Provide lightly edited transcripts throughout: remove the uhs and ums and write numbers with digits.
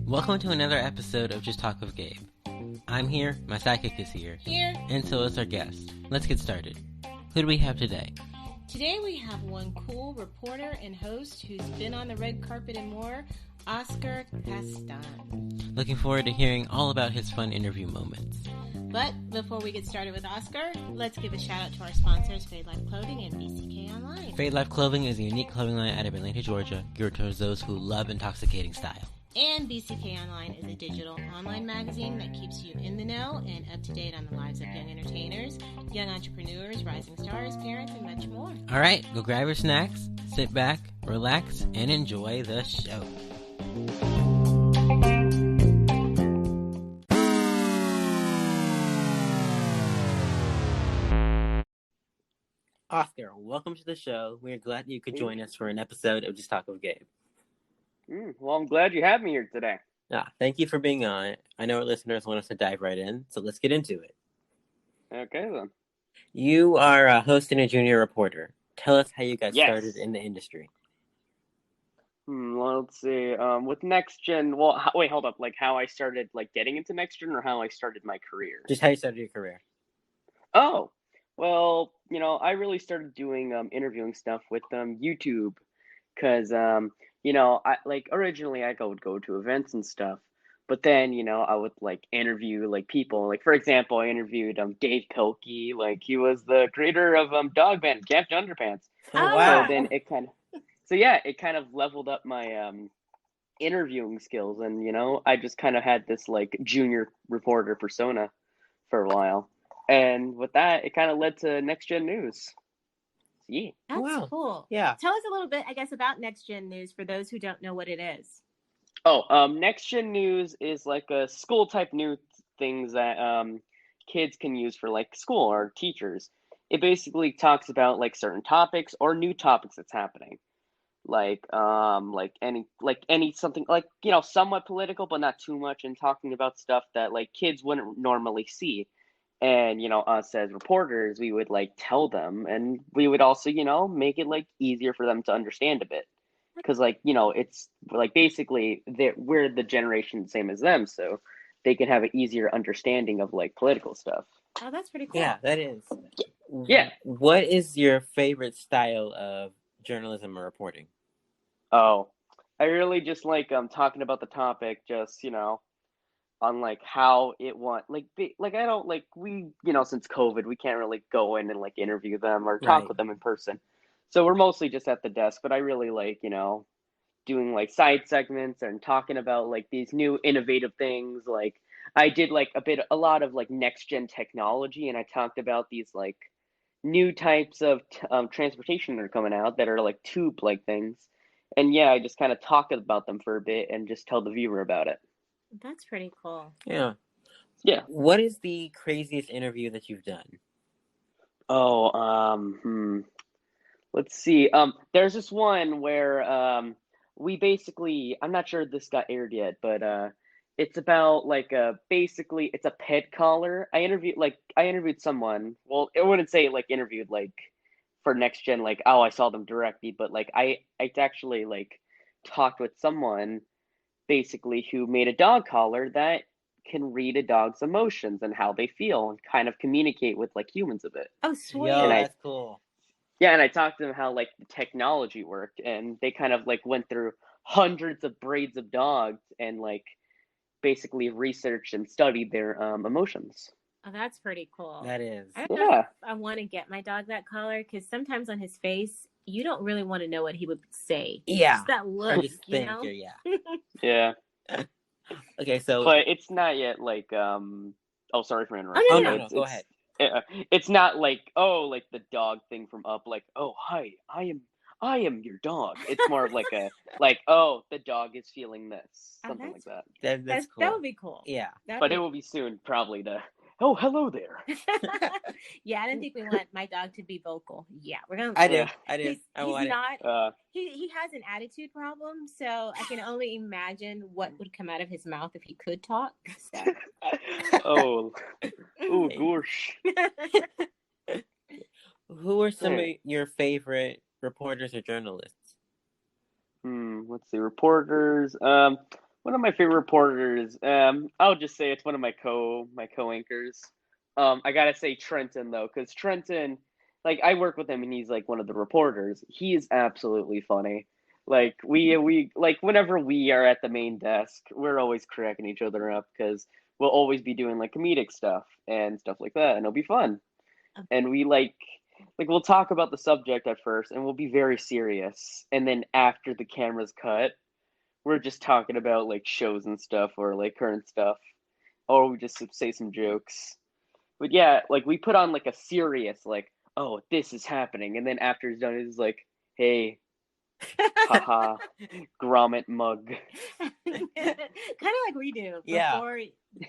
Welcome to another episode of Just Talk with Gabe. I'm here, my sidekick is here, and so is our guest. Let's get started. Who do we have today? Today we have one cool reporter and host who's been on the red carpet and more, Oscar Castan. Looking forward to hearing all about his fun interview moments. But before we get started with Oscar, let's give a shout out to our sponsors, Fade Life Clothing and BCK Online. Fade Life Clothing is a unique clothing line out of Atlanta, Georgia, geared towards those who love intoxicating style. And BCK Online is a digital online magazine that keeps you in the know and up to date on the lives of young entertainers, young entrepreneurs, rising stars, parents, and much more. All right, go grab your snacks, sit back, relax, and enjoy the show. Oscar, welcome to the show. We're glad you could join us for an episode of Just Talk with Gabe. Well, I'm glad you have me here today. Thank you for being on. I know our listeners want us to dive right in, so let's get into it. Okay, then. You are a host and a junior reporter. Tell us how you got started in the industry. Well, let's see. With NextGen, wait, hold up. Like, how I started, getting into NextGen, or how I started my career? Just how you started your career. Oh, well, I really started doing interviewing stuff with YouTube, because originally I would go to events and stuff, but then I would interview people. For example, I interviewed Dave Pilkey. He was the creator of Dog Band, Captain Underpants. Oh wow! So then it kind of leveled up my interviewing skills, and I just kind of had this junior reporter persona for a while, and with that, it kind of led to NextGen News. Yeah. That's cool. Yeah. Tell us a little bit, I guess, about NextGen News for those who don't know what it is. NextGen News is a school type news things that kids can use for school or teachers. It basically talks about certain topics or new topics that's happening. Any something somewhat political but not too much, and talking about stuff that kids wouldn't normally see. And, us as reporters, we would tell them, and we would also, make it easier for them to understand a bit. Because it's basically we're the generation same as them. So they can have an easier understanding of political stuff. Oh, that's pretty cool. Yeah, that is. Yeah. What is your favorite style of journalism or reporting? Oh, I really just talking about the topic, just, on how it want I don't we since COVID we can't really go in and interview them or talk with them in person, so we're mostly just at the desk. But I really doing side segments and talking about these new innovative things. I did a lot of next gen technology, and I talked about these new types of transportation that are coming out that are tube things, and I just kind of talk about them for a bit and just tell the viewer about it. That's pretty cool. Yeah. What is the craziest interview that you've done? Let's see. There's this one where we basically, I'm not sure if this got aired yet, but it's about basically it's a pet collar. I interviewed someone. Well, I wouldn't say interviewed for NextGen I saw them directly, but I actually talked with someone basically who made a dog collar that can read a dog's emotions and how they feel and kind of communicate with humans a bit. Oh, sweet. Yo, that's cool. Yeah, and I talked to them how the technology worked, and they kind of went through hundreds of breeds of dogs and basically researched and studied their emotions. Oh, that's pretty cool. That is. I don't know if I want to get my dog that collar, because sometimes on his face, you don't really want to know what he would say. Yeah. Just that look, Yeah. Yeah. Okay, so... But it's not yet oh, sorry for interrupting. Oh, no, go ahead. It's not the dog thing from Up, oh, hi, I am your dog. It's more of oh, the dog is feeling this. Something like that. That's cool. That would be cool. Yeah. It will be soon, probably, oh, hello there. Yeah, I didn't think we want my dog to be vocal. Yeah, we're gonna. I do. He's not. He has an attitude problem, so I can only imagine what would come out of his mouth if he could talk. So. Oh, gosh. Who are some of your favorite reporters or journalists? Let's see, reporters. One of my favorite reporters. I'll just say it's one of my co-anchors. I gotta say Trenton though, because Trenton, like I work with him and he's like one of the reporters. He is absolutely funny. Like we like whenever we are at the main desk, we're always cracking each other up because we'll always be doing like comedic stuff and stuff like that, and it'll be fun. And we like we'll talk about the subject at first and we'll be very serious, and then after the camera's cut we're just talking about like shows and stuff or like current stuff, or we just say some jokes. But yeah, like we put on like a serious like, oh, this is happening, and then after it's done it's like, hey, haha, grommet mug. Kind of like we do Yeah. before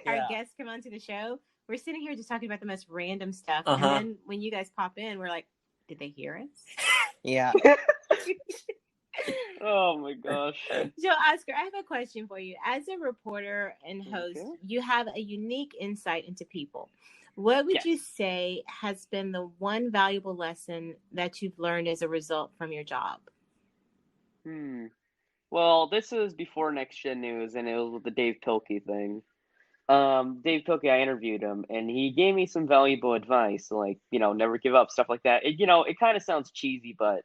our guests come onto the show. We're sitting here just talking about the most random stuff, Uh-huh. and then when you guys pop in, we're like, "Did they hear us?" Yeah. Oh my gosh. So, Oscar, I have a question for you. As a reporter and host, Okay. you have a unique insight into people. What would Yes. you say has been the one valuable lesson that you've learned as a result from your job? Well, this is before NextGen News, and it was with the Dave Pilkey thing. Dave Pilkey, I interviewed him, and he gave me some valuable advice, like, never give up, stuff like that. It kind of sounds cheesy, but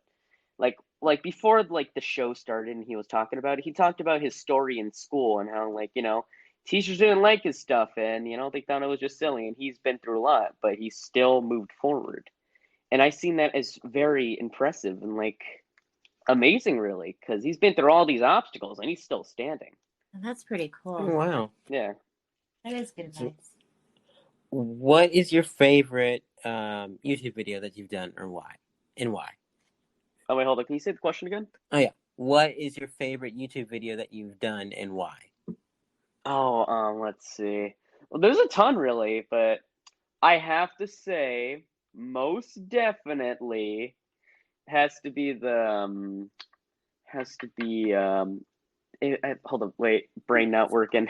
like before like the show started and he was talking about it, he talked about his story in school and how like, teachers didn't like his stuff and, they thought it was just silly, and he's been through a lot, but he still moved forward. And I seen that as very impressive and like amazing, really, because he's been through all these obstacles and he's still standing. And that's pretty Oh, cool. wow. Yeah. That is good advice. What is your favorite YouTube video that you've done, or why? And why? Oh, wait, hold on. Can you say the question again? Oh, yeah. What is your favorite YouTube video that you've done, and why? Oh, let's see. Well, there's a ton, really, but I have to say, most definitely has to be hold on, wait, brain not working.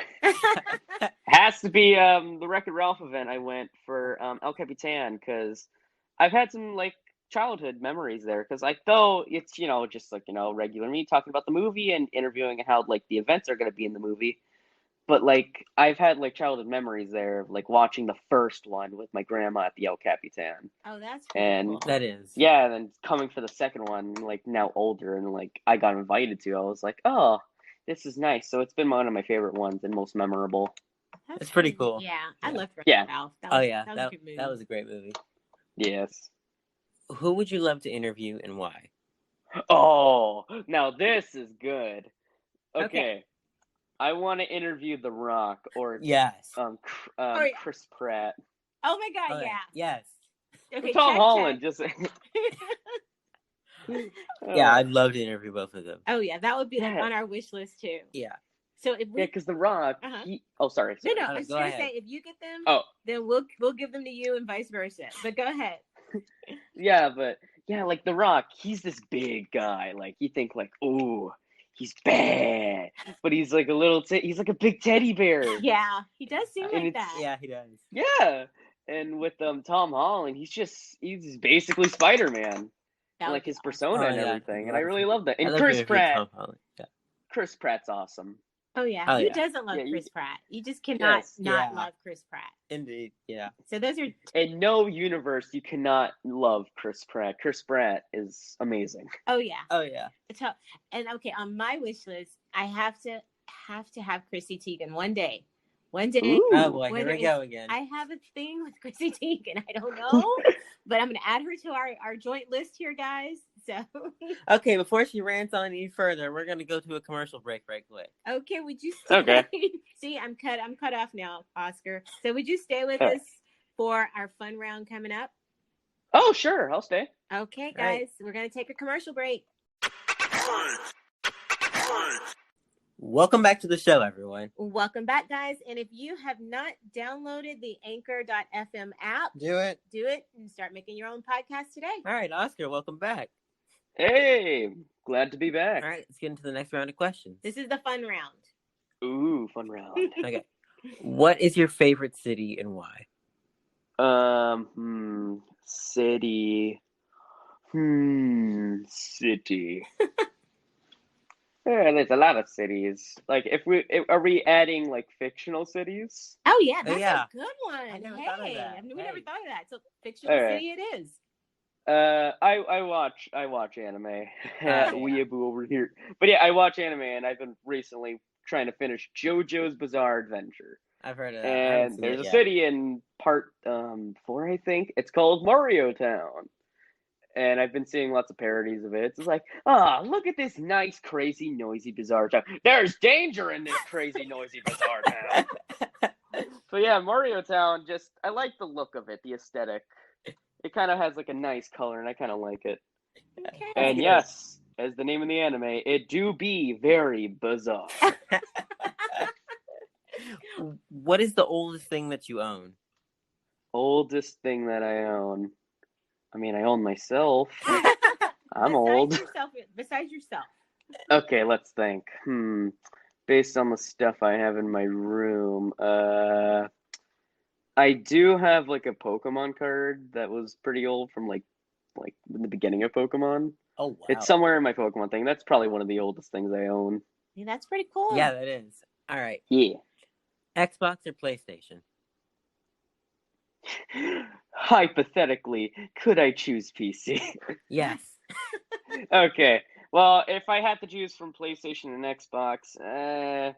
Has to be the Wreck-It Ralph event I went for El Capitan, because I've had some like childhood memories there, because like though it's just like regular me talking about the movie and interviewing how like the events are going to be in the movie, but like I've had like childhood memories there of like watching the first one with my grandma at the El Capitan. Oh, that's And cool. That is. yeah, and then coming for the second one, like now older, and like I got invited to, I was like, oh, this is nice. So it's been one of my favorite ones and most memorable. It's pretty cool. Yeah, I loved Wreck-It Yeah. Ralph. That Oh, was, yeah. that was a good movie. That was a great movie. Yes. Who would you love to interview, and why? Oh, now this is good. Okay. Okay. I want to interview The Rock or Yes. yeah. Chris Pratt. Oh my God, Oh, yeah. Yes. Okay, Tom check, Holland, check. just Yeah, I'd love to interview both of them. Oh yeah, that would be like Yeah. on our wish list too. Yeah. So if we, Yeah, because The Rock, Uh-huh. Oh, sorry. no, sorry. I was Go gonna ahead. say if you get them, Oh, then we'll give them to you and vice versa. But go ahead. yeah, but yeah, like The Rock, he's this big guy. Like you think like, oh, he's bad, but he's like he's like a big teddy bear. Yeah, he does seem And like it's- that. Yeah, he does. Yeah, and with Tom Holland, he's basically Spider-Man, That like would be his awesome. persona and Oh, yeah. everything. And I really love that. I And love to Chris interview Pratt, Tom Holland. Yeah. Chris Pratt's awesome. Oh yeah, Oh, who yeah. doesn't love Yeah, Chris Pratt? You just cannot Yes. not Yeah. love Chris Pratt. Indeed. Yeah. So those are In no universe you cannot love Chris Pratt. Chris Pratt is amazing. oh yeah. Oh, yeah. So, and okay, on my wish list, I have to have Chrissy Teigen one day. One day. Ooh. Oh, boy. Here Whether we go again. I have a thing with Chrissy Teigen. I don't know, but I'm going to add her to our joint list here, guys. So, Okay, before she rants on any further, we're going to go to a commercial break right quick. okay, would you Okay. See, I'm cut off now, Oscar. So would you stay with All right. us for our fun round coming up? Oh, sure, I'll stay. Okay, guys, Right. we're going to take a commercial break. Welcome back to the show, everyone. Welcome back, guys. And if you have not downloaded the Anchor.fm app, Do it. do it and start making your own podcast today. All right, Oscar, welcome back. Hey, glad to be back. All right, let's get into the next round of questions. This is the fun round. Ooh, fun round. Okay. What is your favorite city and why? City. City. There's a lot of cities. Like, are we adding like fictional cities? Oh yeah, Oh, that's yeah. a good one. I never thought of that. We Hey. never thought of that. So fictional All right. city it is. I watch anime. Yeah. Weeaboo over here. But yeah, I watch anime, and I've been recently trying to finish JoJo's Bizarre Adventure. I've heard of that. I haven't And seen there's it a yet. city in part 4, I think. It's called Mario Town. And I've been seeing lots of parodies of it. It's like, look at this nice, crazy, noisy, bizarre town. There's danger in this crazy, noisy, bizarre town. So yeah, Mario Town, I like the look of it, the aesthetic. It kind of has like a nice color, and I kind of like it. Okay. And yes, as the name of the anime, it do be very bizarre. What is the oldest thing that you own? Oldest thing that I own. I mean, I own myself. I'm old. Besides yourself. Okay, let's think. Based on the stuff I have in my room, I do have like a Pokemon card that was pretty old from like in the beginning of Pokemon. Oh, wow. It's somewhere in my Pokemon thing. That's probably one of the oldest things I own. Yeah, that's pretty cool. Yeah, that is. All right. Yeah. Xbox or PlayStation? Hypothetically, could I choose PC? Yes. Okay. Well, if I had to choose from PlayStation and Xbox, I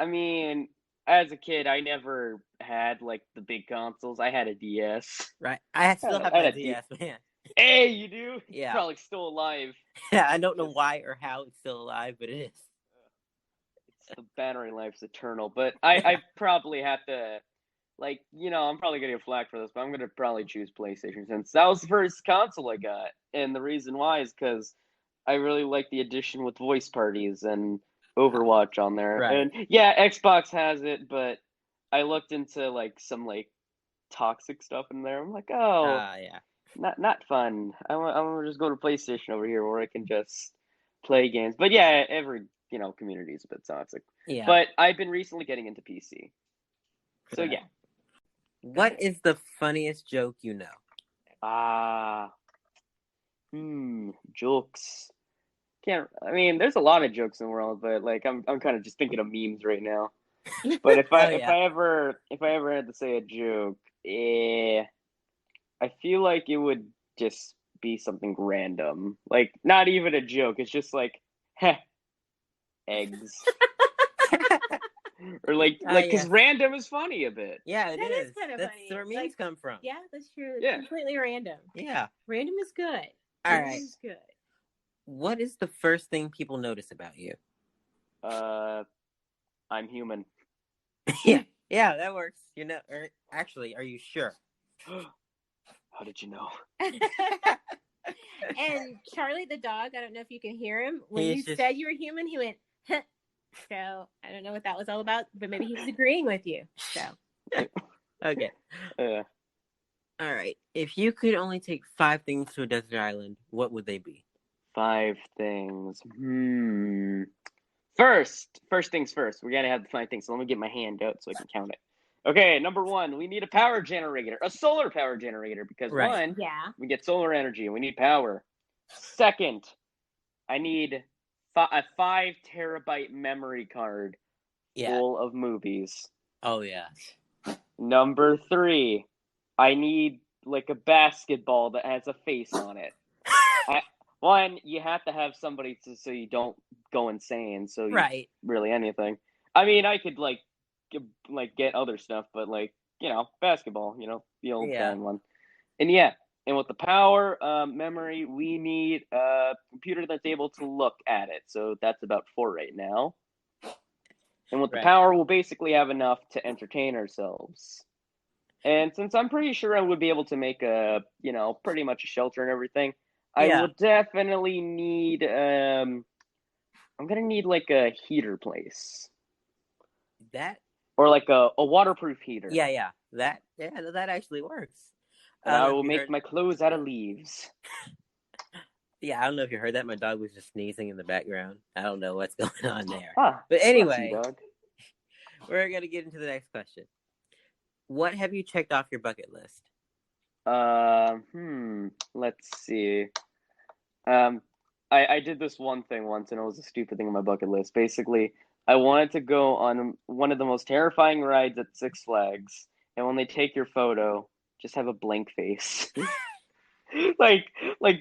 mean, as a kid, I never had like the big consoles. I had a DS. Right. I still have I had my a DS, man. Hey, you do? Yeah. Probably still alive. Yeah, I don't know why or how it's still alive, but it is. The battery life's eternal. But I probably have to, like, I'm probably gonna get flack for this, but I'm gonna probably choose PlayStation since that was the first console I got, and the reason why is because I really like the addition with voice parties and Overwatch on there. Right. And yeah, Xbox has it, but I looked into like some like toxic stuff in there. I'm like, oh, Yeah. not fun. I'm gonna just go to PlayStation over here where I can just play games. But yeah, every community is a bit toxic. Yeah. But I've been recently getting into PC. So yeah. What is the funniest joke you know? Jokes. I mean, there's a lot of jokes in the world, but like I'm kind of just thinking of memes right now. But if I ever had to say a joke, I feel like it would just be something random. Like not even a joke. It's just like, heh, eggs. Or because random is funny a bit. Yeah, That is kind of That's funny. where memes come from. Yeah, that's true. It's Yeah. completely random. Yeah. Random is good. All Random right. is good. What is the first thing people notice about you? I'm human. Yeah, that works. Actually, are you sure? How did you know? And Charlie the dog, I don't know if you can hear him. When you said you were human, he went, huh. So I don't know what that was all about, but maybe he was agreeing with you. So Okay. Yeah. All right. If you could only take 5 things to a desert island, what would they be? 5 things. First things first. We gotta have the 5 things. So let me get my hand out so I can count it. Okay, number 1, we need a power generator, a solar power generator, because one, we get solar energy and we need power. Second, I need a 5 terabyte memory card full of movies. Oh yeah. Number 3, I need like a basketball that has a face on it. One, you have to have somebody so you don't go insane. So really anything. I mean, I could get other stuff, but basketball, the old time one. And with the power memory, we need a computer that's able to look at it. So that's about 4 right now. And with the power, we'll basically have enough to entertain ourselves. And since I'm pretty sure I would be able to make pretty much a shelter and everything, I will definitely need, I'm going to need like a heater place. Or like a waterproof heater. Yeah. That actually works. And I will make my clothes out of leaves. Yeah, I don't know if you heard that. My dog was just sneezing in the background. I don't know what's going on there. But anyway, we're going to get into the next question. What have you checked off your bucket list? Let's see. I did this one thing once, and it was a stupid thing on my bucket list. Basically, I wanted to go on one of the most terrifying rides at Six Flags, and when they take your photo, just have a blank face. like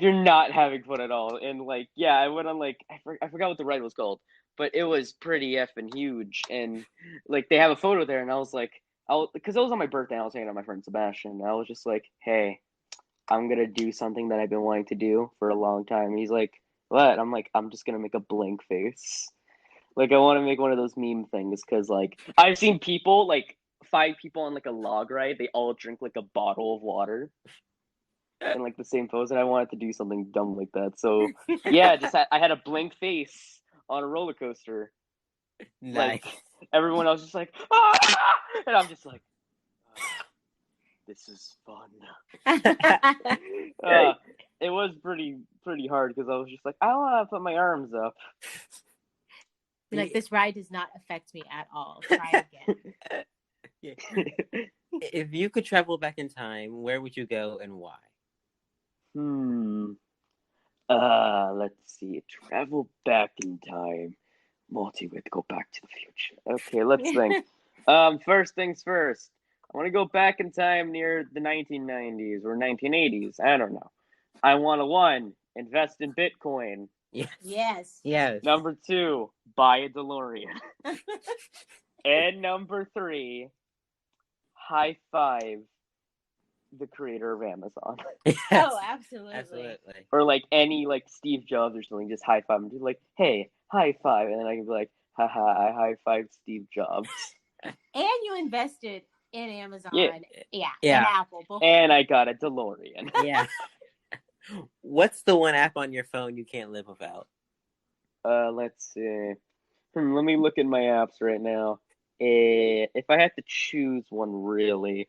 you're not having fun at all. And like, yeah, I went on like I forgot what the ride was called, but it was pretty effing huge. And like they have a photo there, and I was like, because it was on my birthday, I was hanging out with my friend Sebastian. And I was just like, hey, I'm gonna do something that I've been wanting to do for a long time. And he's like, what? I'm like, I'm just gonna make a blank face. Like I want to make one of those meme things because like I've seen people like 5 people on like a log ride. They all drink like a bottle of water in like the same pose, and I wanted to do something dumb like that. So yeah, I had a blank face on a roller coaster. Nice. Like everyone else just like, ah! And I'm just like, this is fun. It was pretty hard because I was just like, I don't want to put my arms up. Like, this ride does not affect me at all. Try again. Yeah. If you could travel back in time, where would you go and why? Let's see. Travel back in time. Multi would go back to the future. Okay, let's think. First things first. I want to go back in time near the 1990s or 1980s. I don't know. I want to invest in Bitcoin. Yes. Number 2, buy a DeLorean. And number 3, high five the creator of Amazon. Yes. Oh, absolutely. Absolutely. Or like any like Steve Jobs or something, just high five him. Just like, hey, high five. And then I can be like, haha, I high five Steve Jobs. And you invested in Amazon. Yeah. And Apple. Both. And I got a DeLorean. Yeah. What's the one app on your phone you can't live without? Let's see. Let me look at my apps right now. If I had to choose one, really,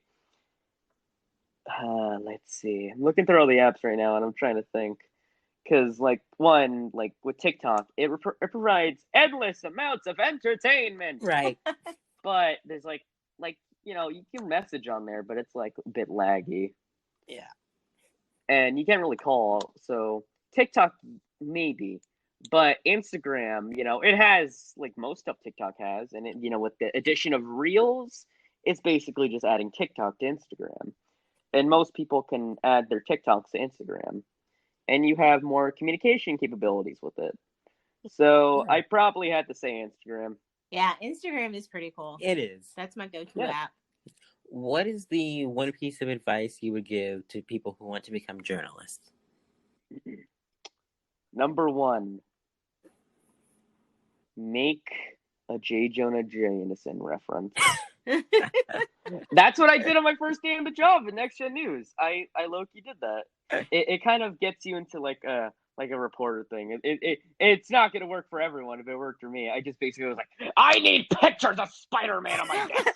let's see. I'm looking through all the apps right now, and I'm trying to think. Because, like, one, like with TikTok, it provides endless amounts of entertainment. Right. But there's like you can message on there, but it's like a bit laggy. Yeah. And you can't really call. So TikTok maybe, but Instagram, it has like most stuff TikTok has, and it, with the addition of Reels, it's basically just adding TikTok to Instagram, and most people can add their TikToks to Instagram, and you have more communication capabilities with it. So I probably had to say Instagram. Yeah, Instagram is pretty cool. It is. That's my go-to app. What is the one piece of advice you would give to people who want to become journalists? Number 1, make a J. Jonah Jameson reference. That's what I did on my first day on the job at NextGen News. I low-key did that. It kind of gets you into like a reporter thing. It's not going to work for everyone. If it worked for me, I just basically was like, I need pictures of Spider-Man on my desk.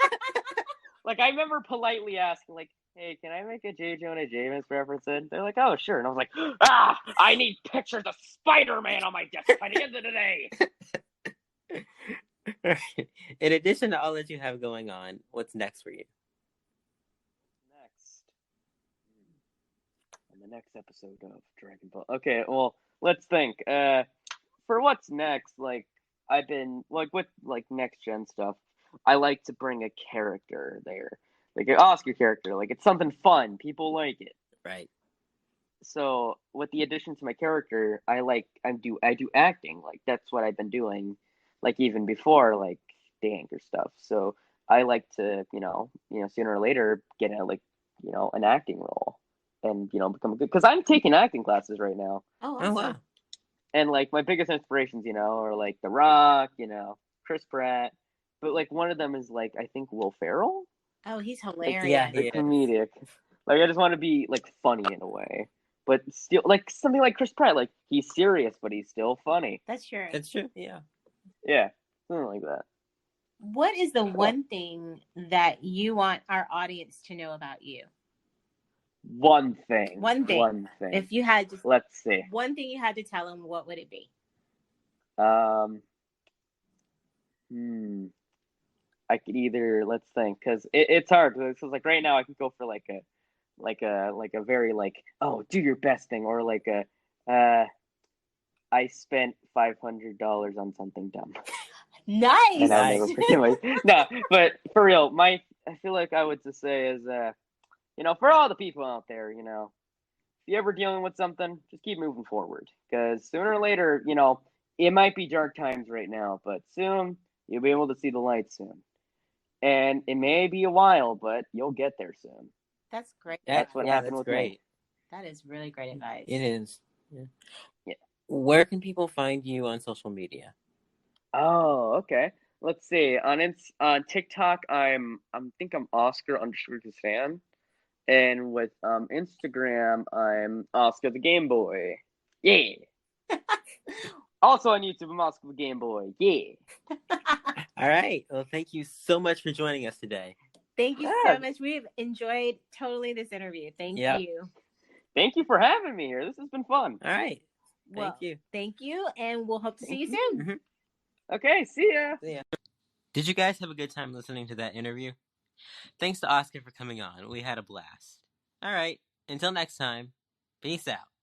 Like, I remember politely asking, like, hey, can I make a J. Jonah Jameson reference? And they're like, oh, sure. And I was like, I need pictures of Spider-Man on my desk by the end of the day. In addition to all that you have going on, what's next for you? Next. On the next episode of Dragon Ball. Okay, well, let's think. For what's next, like, I've been, like, with, like, next-gen stuff, I like to bring a character there. Like an Oscar character. Like, it's something fun. People like it. Right. So, with the addition to my character, I do acting. Like, that's what I've been doing, like, even before, like, the anchor stuff. So, I like to, sooner or later get a, like, an acting role and, become a good, because I'm taking acting classes right now. Oh, awesome. Wow. And, like, my biggest inspirations, are, like, The Rock, Chris Pratt. But, like, one of them is, like, I think Will Ferrell? Oh, he's hilarious. Like, yeah, The comedic. Like, I just want to be, like, funny in a way. But still, like, something like Chris Pratt. Like, he's serious, but he's still funny. That's true. That's true, yeah. Yeah, something like that. What is the one thing that you want our audience to know about you? One thing. One thing. If you had to... Let's see. One thing you had to tell them, what would it be? I could either, let's think, because it's hard. Because like right now, I could go for like a very like, oh, do your best thing, or like a I spent $500 on something dumb, Nice. and I'll never forget my. No, but for real, I feel like I would just say is, for all the people out there, if you're ever dealing with something, just keep moving forward, because sooner or later, it might be dark times right now, but soon you'll be able to see the light soon, and it may be a while, but you'll get there soon. That's great. That's what happened with me. That is really great advice. It is. Yeah. Where can people find you on social media? Oh, okay. Let's see. On TikTok, I think I'm Oscar_Castan, and with Instagram, I'm Oscar the Gameboy. Yeah. Also on YouTube, I'm Oscar the Gameboy. Yeah. All right. Well, thank you so much for joining us today. Thank you so much. We've enjoyed totally this interview. Thank you. Thank you for having me here. This has been fun. All right. Thank you. Thank you, and we'll hope to see you soon. Mm-hmm. Okay, see ya. Did you guys have a good time listening to that interview? Thanks to Oscar for coming on. We had a blast. All right. Until next time, peace out.